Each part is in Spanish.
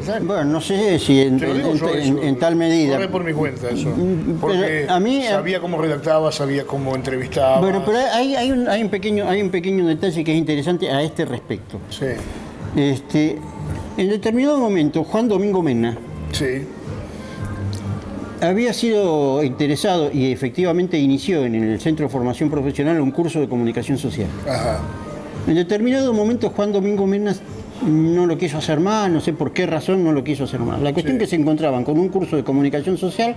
facultad. Bueno, no sé si en tal medida. Corre por mi cuenta eso. Porque a mí, sabía cómo redactaba, sabía cómo entrevistaba. Bueno, pero hay un pequeño detalle que es interesante a este respecto. Sí. En determinado momento, Juan Domingo Mena Sí. había sido interesado y efectivamente inició en el Centro de Formación Profesional un curso de comunicación social. Ajá. En determinado momento Juan Domingo Mena no lo quiso hacer más, no sé por qué razón no lo quiso hacer más. La cuestión Sí. que se encontraban con un curso de comunicación social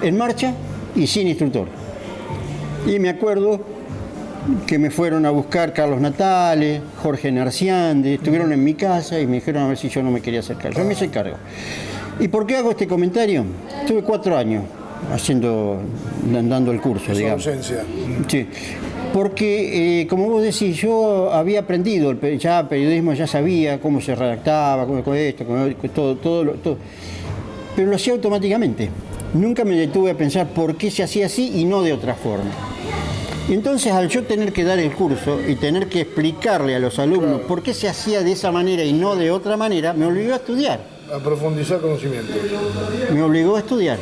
en marcha y sin instructor. Y me acuerdo que me fueron a buscar Carlos Natale, Jorge Narciande, estuvieron en mi casa y me dijeron a ver si yo no me quería acercar. Yo me hice cargo. ¿Y por qué hago este comentario? Estuve 4 años dando el curso, Esa digamos. ausencia. Sí, porque como vos decís, yo había aprendido ya periodismo, ya sabía cómo se redactaba, cómo esto, todo, pero lo hacía automáticamente. Nunca me detuve a pensar por qué se hacía así y no de otra forma. Y entonces, al yo tener que dar el curso y tener que explicarle a los alumnos por qué se hacía de esa manera y no de otra manera, me obligó a estudiar. A profundizar conocimiento. Me obligó a estudiar,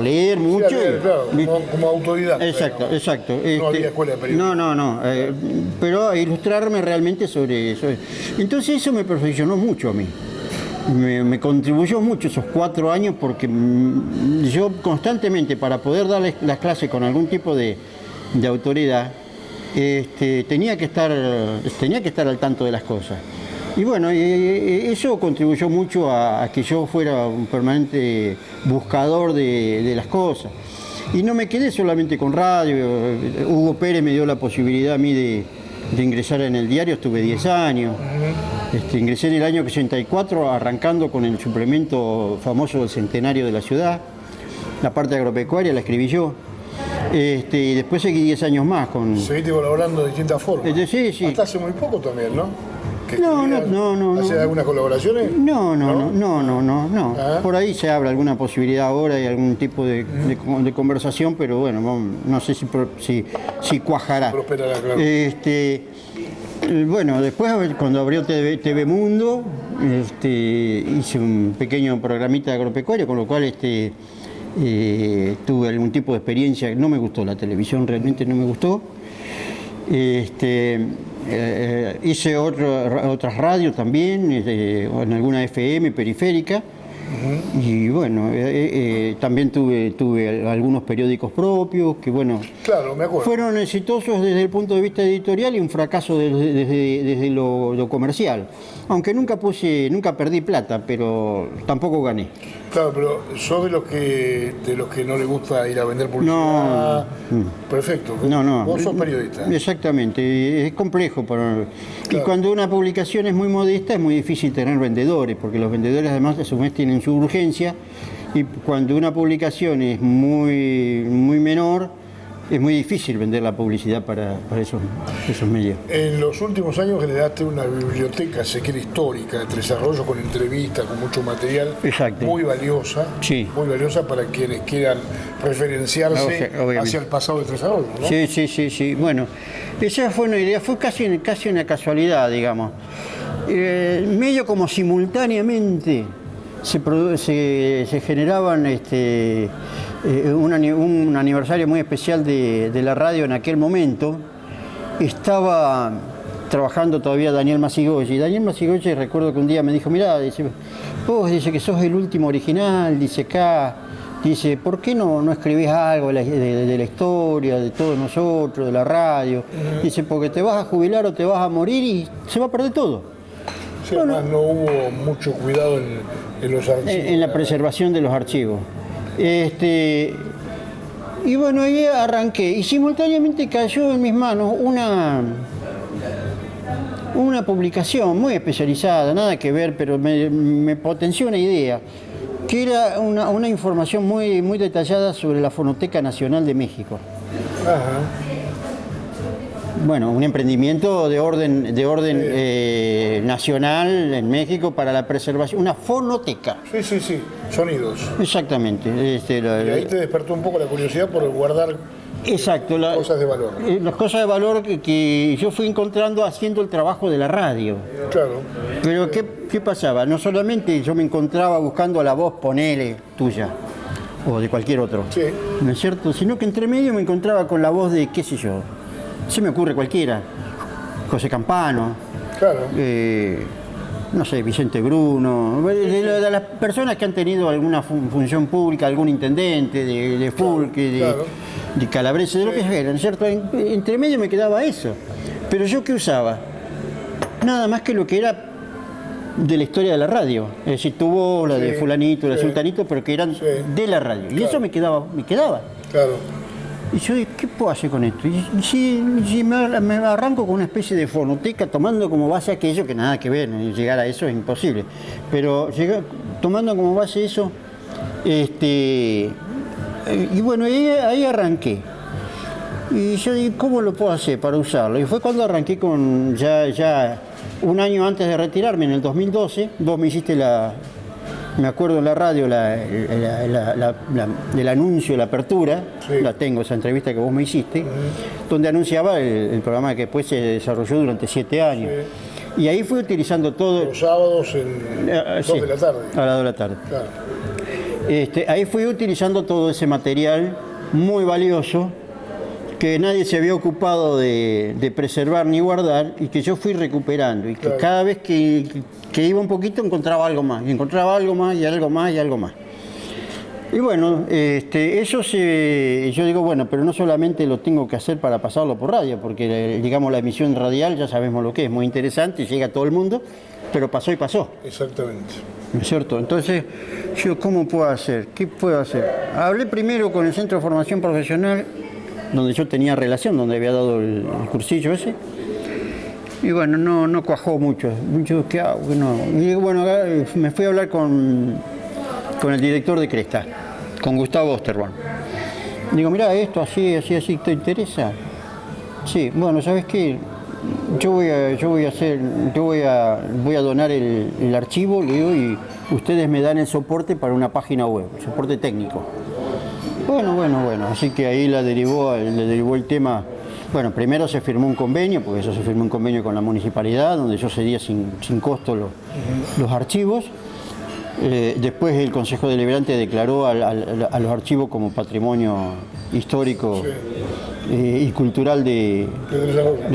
leer mucho. Sí, a leer, claro, como autodidacta. Exacto, digamos. exacto. No había escuela de periodismo. No. Pero a ilustrarme realmente sobre eso. Entonces eso me perfeccionó mucho a mí. Me contribuyó mucho esos 4 años porque yo constantemente, para poder darles las clases con algún tipo de autoridad, tenía que estar al tanto de las cosas. Y bueno, eso contribuyó mucho a que yo fuera un permanente buscador de las cosas. Y no me quedé solamente con radio. Hugo Pérez me dio la posibilidad a mí de ingresar en el diario, estuve 10 años. Ingresé en el año 84, arrancando con el suplemento famoso del centenario de la ciudad. La parte agropecuaria la escribí yo. Y después seguí 10 años más con... Seguiste colaborando de distintas formas. Sí. Hasta hace muy poco también, ¿no? No. ¿Hace algunas colaboraciones? No. ¿Ah? Por ahí se abre alguna posibilidad ahora y algún tipo de conversación, pero bueno, no sé si cuajará. Prosperará, claro. Bueno, después cuando abrió TV Mundo, hice un pequeño programita agropecuario, con lo cual tuve algún tipo de experiencia. No me gustó la televisión, realmente no me gustó. Hice otras radios también, en alguna FM periférica. Y bueno, también tuve algunos periódicos propios que, bueno, claro, me acuerdo. Fueron exitosos desde el punto de vista editorial y un fracaso desde lo comercial. Aunque nunca perdí plata, pero tampoco gané. Claro, pero sos de los que no le gusta ir a vender publicidad. No. Perfecto. No. Vos sos periodista. Exactamente, es complejo. Claro. Y cuando una publicación es muy modesta es muy difícil tener vendedores, porque los vendedores además a su vez tienen su urgencia, y cuando una publicación es muy menor, es muy difícil vender la publicidad para esos medios. En los últimos años generaste una biblioteca, se quiere histórica, de Tres Arroyos, con entrevistas, con mucho material. Exacto. Muy valiosa. Sí. Muy valiosa para quienes quieran referenciarse Obviamente. hacia el pasado de Tres Arroyos, ¿no? Sí. Bueno, esa fue una idea, fue casi una casualidad, digamos. Medio como simultáneamente se generaban un aniversario muy especial de la radio en aquel momento. Estaba trabajando todavía Daniel Massigoyi. Daniel Massigoyi, recuerdo que un día me dijo, mirá, vos que sos el último original, dice, ¿por qué no escribís algo de la historia, de todos nosotros, de la radio? Dice, porque te vas a jubilar o te vas a morir y se va a perder todo. Sí, además no hubo mucho cuidado en los archivos. En la preservación de los archivos. Y bueno, ahí arranqué. Y simultáneamente cayó en mis manos una publicación muy especializada, nada que ver, pero me potenció una idea, que era una información muy detallada sobre la Fonoteca Nacional de México. Ajá. Bueno, un emprendimiento de orden nacional en México para la preservación, una fonoteca. Sí, sonidos. Exactamente. Y ahí te despertó un poco la curiosidad por guardar Exacto. Cosas de valor. Las cosas de valor que yo fui encontrando haciendo el trabajo de la radio. Claro. Pero ¿qué pasaba? No solamente yo me encontraba buscando la voz, ponele, tuya, o de cualquier otro, Sí. ¿no es cierto? Sino que entre medio me encontraba con la voz de, qué sé yo, se me ocurre cualquiera, José Campano, Claro. no sé, Vicente Bruno, de las personas que han tenido alguna función pública, algún intendente, de Fulque, claro. de Calabrese, de lo que fuera, ¿no es cierto? Entre medio me quedaba eso. Pero yo, ¿qué usaba? Nada más que lo que era de la historia de la radio. Es decir, tuvo la de fulanito, la de sultanito, pero que eran de la radio. Y eso me quedaba. Claro. Y yo dije, ¿qué puedo hacer con esto? Y si me arranco con una especie de fonoteca tomando como base aquello, que nada que ver, llegar a eso es imposible. Pero tomando como base eso, y bueno, ahí arranqué. Y yo dije, ¿cómo lo puedo hacer para usarlo? Y fue cuando arranqué con, ya un año antes de retirarme, en el 2012, vos me hiciste me acuerdo en la radio, del anuncio, la apertura, la tengo, esa entrevista que vos me hiciste, donde anunciaba el programa que después se desarrolló durante 7 años. Y ahí fui utilizando todo... Los sábados en 2 de la tarde. A las 2 de la tarde. Claro. Ahí fui utilizando todo ese material muy valioso que nadie se había ocupado de preservar ni guardar y que yo fui recuperando y que cada vez que iba un poquito encontraba algo más, y encontraba algo más y algo más y algo más. Y bueno, eso yo digo, bueno, pero no solamente lo tengo que hacer para pasarlo por radio, porque digamos la emisión radial ya sabemos lo que es, muy interesante, llega a todo el mundo, pero pasó y pasó. Exactamente. ¿No es cierto? Entonces, yo, ¿cómo puedo hacer? ¿Qué puedo hacer? Hablé primero con el Centro de Formación Profesional, donde yo tenía relación, donde había dado el cursillo ese. Y bueno, no cuajó mucho. Yo, ¿qué hago? No. Y bueno, me fui a hablar con el director de Cresta, con Gustavo Osterborn. Digo, mirá, esto así, ¿te interesa? Sí, bueno, ¿sabes qué? Voy a donar el archivo, le digo, y ustedes me dan el soporte para una página web, el soporte técnico. Bueno, así que ahí le derivó el tema. Bueno, primero se firmó un convenio, porque eso se firmó un convenio con la municipalidad, donde yo cedía sin costo los archivos. Después el Consejo Deliberante declaró a los archivos como patrimonio histórico y cultural de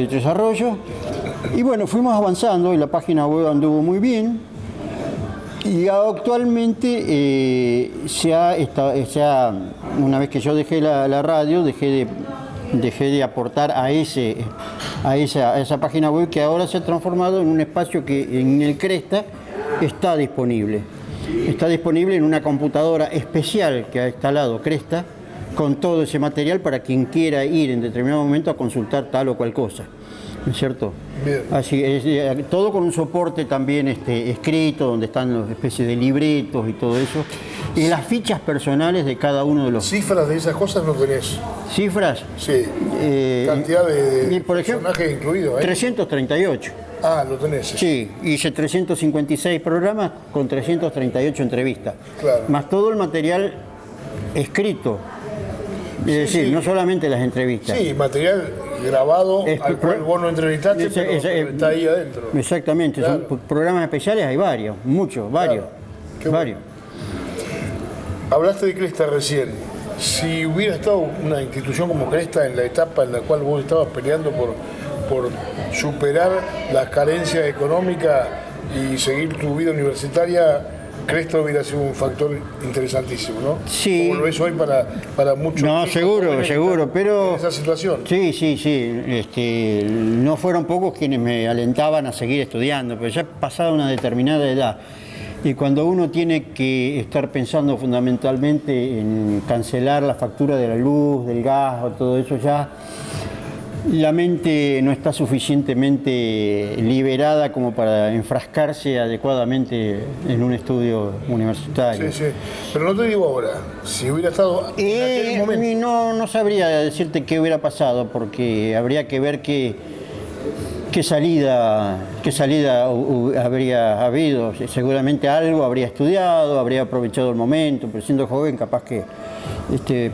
Tres Arroyos. Y bueno, fuimos avanzando y la página web anduvo muy bien. Y actualmente una vez que yo dejé la radio, dejé de aportar a esa página web, que ahora se ha transformado en un espacio que en el Cresta está disponible. Está disponible en una computadora especial que ha instalado Cresta, con todo ese material para quien quiera ir en determinado momento a consultar tal o cual cosa. ¿No es cierto? Bien. Así es, todo con un soporte también escrito, donde están las especies de libretos y todo eso, y las fichas personales de cada uno de los... ¿Cifras de esas cosas no tenés? ¿Cifras? Sí. Cantidad de por ejemplo, personajes incluidos, ¿eh? 338. Ah, lo tenés. Sí, hice 356 programas con 338 entrevistas. Claro. Más todo el material escrito. Es decir, no solamente las entrevistas. Sí, material grabado al cual vos no entrevistaste, pero está ahí adentro. Exactamente, Claro. son programas especiales, hay varios, muchos, varios. Qué Varios. Hablaste de Cresta recién. Si hubiera estado una institución como Cresta en la etapa en la cual vos estabas peleando por superar las carencias económicas y seguir tu vida universitaria, Cresta hubiera sido un factor interesantísimo, ¿no? Sí. Como lo es hoy para muchos. No, seguro, pero... En esa situación. Sí. No fueron pocos quienes me alentaban a seguir estudiando, pero ya pasada una determinada edad. Y cuando uno tiene que estar pensando fundamentalmente en cancelar la factura de la luz, del gas o todo eso, ya la mente no está suficientemente liberada como para enfrascarse adecuadamente en un estudio universitario. Sí. Pero no te digo ahora, si hubiera estado en aquel momento. No sabría decirte qué hubiera pasado, porque habría que ver qué salida habría habido. Seguramente algo habría estudiado, habría aprovechado el momento, pero siendo joven capaz que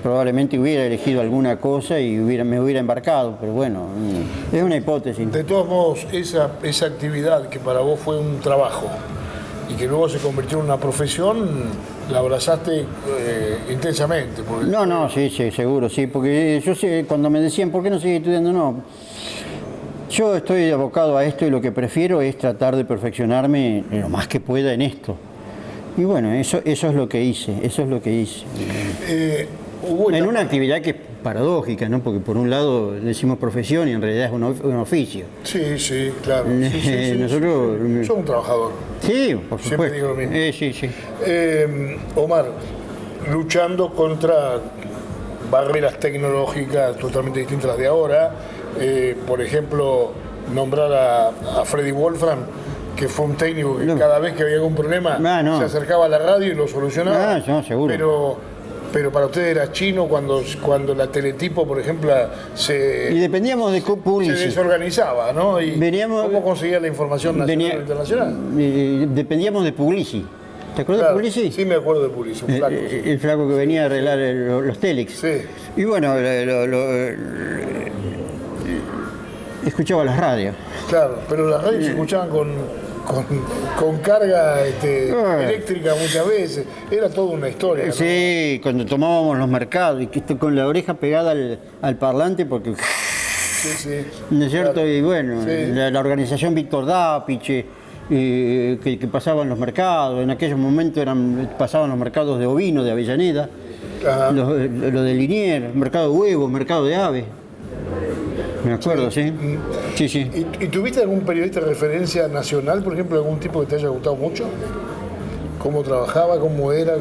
probablemente hubiera elegido alguna cosa y me hubiera embarcado, pero bueno, es una hipótesis. De todos modos, esa actividad que para vos fue un trabajo y que luego se convirtió en una profesión, la abrazaste intensamente. Porque... No, sí, seguro, sí, porque yo sé, cuando me decían, ¿por qué no sigue estudiando? No, yo estoy abocado a esto y lo que prefiero es tratar de perfeccionarme lo más que pueda en esto. Y bueno, eso es lo que hice, en una actividad que es paradójica, ¿no? Porque por un lado decimos profesión y en realidad es un oficio. Sí, claro. Nosotros... Sos un trabajador. Sí, por supuesto. Siempre digo lo mismo. Sí. Omar, luchando contra barreras tecnológicas totalmente distintas a las de ahora, por ejemplo, nombrar a Freddy Wolfram, que fue un técnico que cada vez que había algún problema se acercaba a la radio y lo solucionaba. No, seguro. Pero para ustedes era chino cuando la Teletipo, por ejemplo, y dependíamos de Publicis. Se desorganizaba, ¿no? Y ¿cómo conseguía la información nacional e internacional? Dependíamos de Publicis. ¿Te acuerdas de Publicis? Sí, me acuerdo de Publicis, un flaco. El flaco que venía a arreglar los telex. Sí. Y bueno, escuchaba las radios. Claro, pero las radios se escuchaban con carga eléctrica muchas veces. Era toda una historia, ¿no? Sí, cuando tomábamos los mercados y con la oreja pegada al parlante porque... Sí. ¿No es cierto? Claro. Y bueno, sí. la organización Víctor Dápiche, que pasaban los mercados, en aquellos momentos pasaban los mercados de ovino, de Avellaneda, lo de Liniers, mercado de huevos, mercado de aves. Me acuerdo, sí. ¿Y tuviste algún periodista de referencia nacional, por ejemplo, algún tipo que te haya gustado mucho? ¿Cómo trabajaba? ¿Cómo era?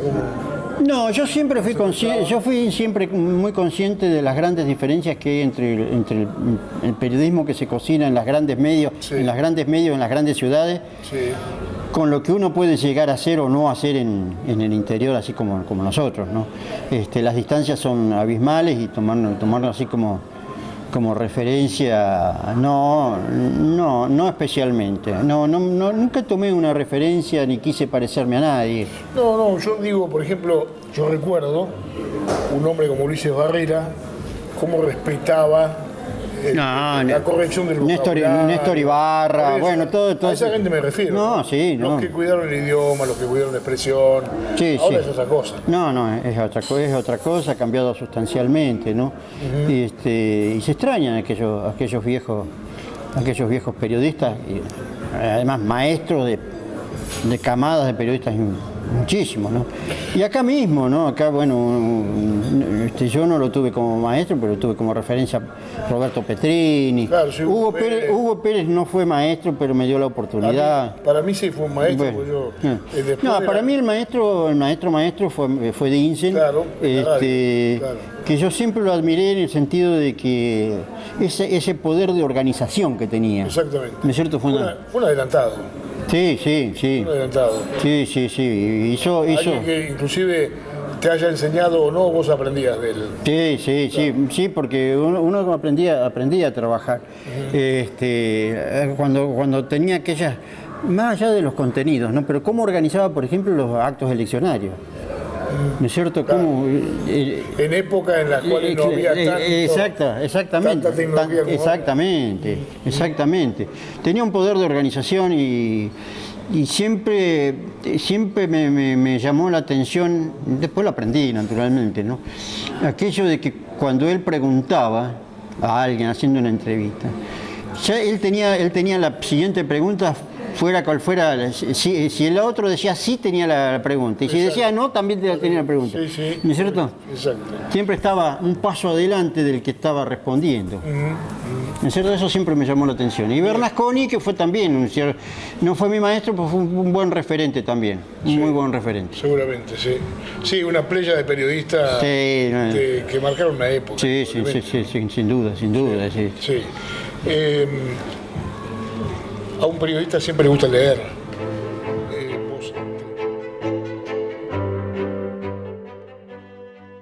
No, yo siempre fui siempre muy consciente de las grandes diferencias que hay entre el periodismo que se cocina en los grandes medios, en las grandes ciudades, con lo que uno puede llegar a hacer o no hacer en el interior, así como nosotros, ¿no? Las distancias son abismales y tomarlo así como referencia, no especialmente. Nunca tomé una referencia ni quise parecerme a nadie. No, yo digo, por ejemplo, yo recuerdo un hombre como Ulises Barrera, cómo respetaba la corrección del vocabulario. Néstor Ibarra, bueno, todo. A esa gente me refiero. Los que cuidaron el idioma, los que cuidaron la expresión. Ahora es otra cosa. Es otra cosa, ha cambiado sustancialmente, ¿no? Y se extrañan aquellos viejos periodistas, y además maestros de camadas de periodistas muchísimos, ¿no? Y acá mismo, ¿no? Acá, bueno, yo no lo tuve como maestro, pero tuve como referencia a Roberto Petrini. Claro, sí, Hugo Pérez no fue maestro, pero me dio la oportunidad. Para mí sí fue un maestro, bueno, para mí el maestro fue Dinsen, que yo siempre lo admiré en el sentido de que ese poder de organización que tenía. Exactamente. ¿No es cierto? Fue un adelantado. Sí. Un adelantado. Sí. Alguien que inclusive te haya enseñado o no, vos aprendías de él. Sí, porque uno aprendía a trabajar. Cuando tenía aquellas, más allá de los contenidos, ¿no? Pero cómo organizaba, por ejemplo, los actos eleccionarios. ¿No es cierto? Claro. En época en la cual no había tanta tecnología como exactamente. Tenía un poder de organización y siempre me llamó la atención, después lo aprendí naturalmente, ¿no? Aquello de que cuando él preguntaba a alguien haciendo una entrevista, ya él tenía la siguiente pregunta, fuera cual fuera, si el otro decía sí, tenía la pregunta, y si decía no, también tenía la pregunta. Sí. ¿No es cierto? Exacto. Siempre estaba un paso adelante del que estaba respondiendo. ¿No es cierto? Eso siempre me llamó la atención. Y Bernasconi, que fue también, no fue mi maestro, pero fue un buen referente también, muy buen referente. Seguramente, sí. Sí, una playa de periodistas que marcaron una época. Sí, sin duda. Sí. A un periodista siempre le gusta leer.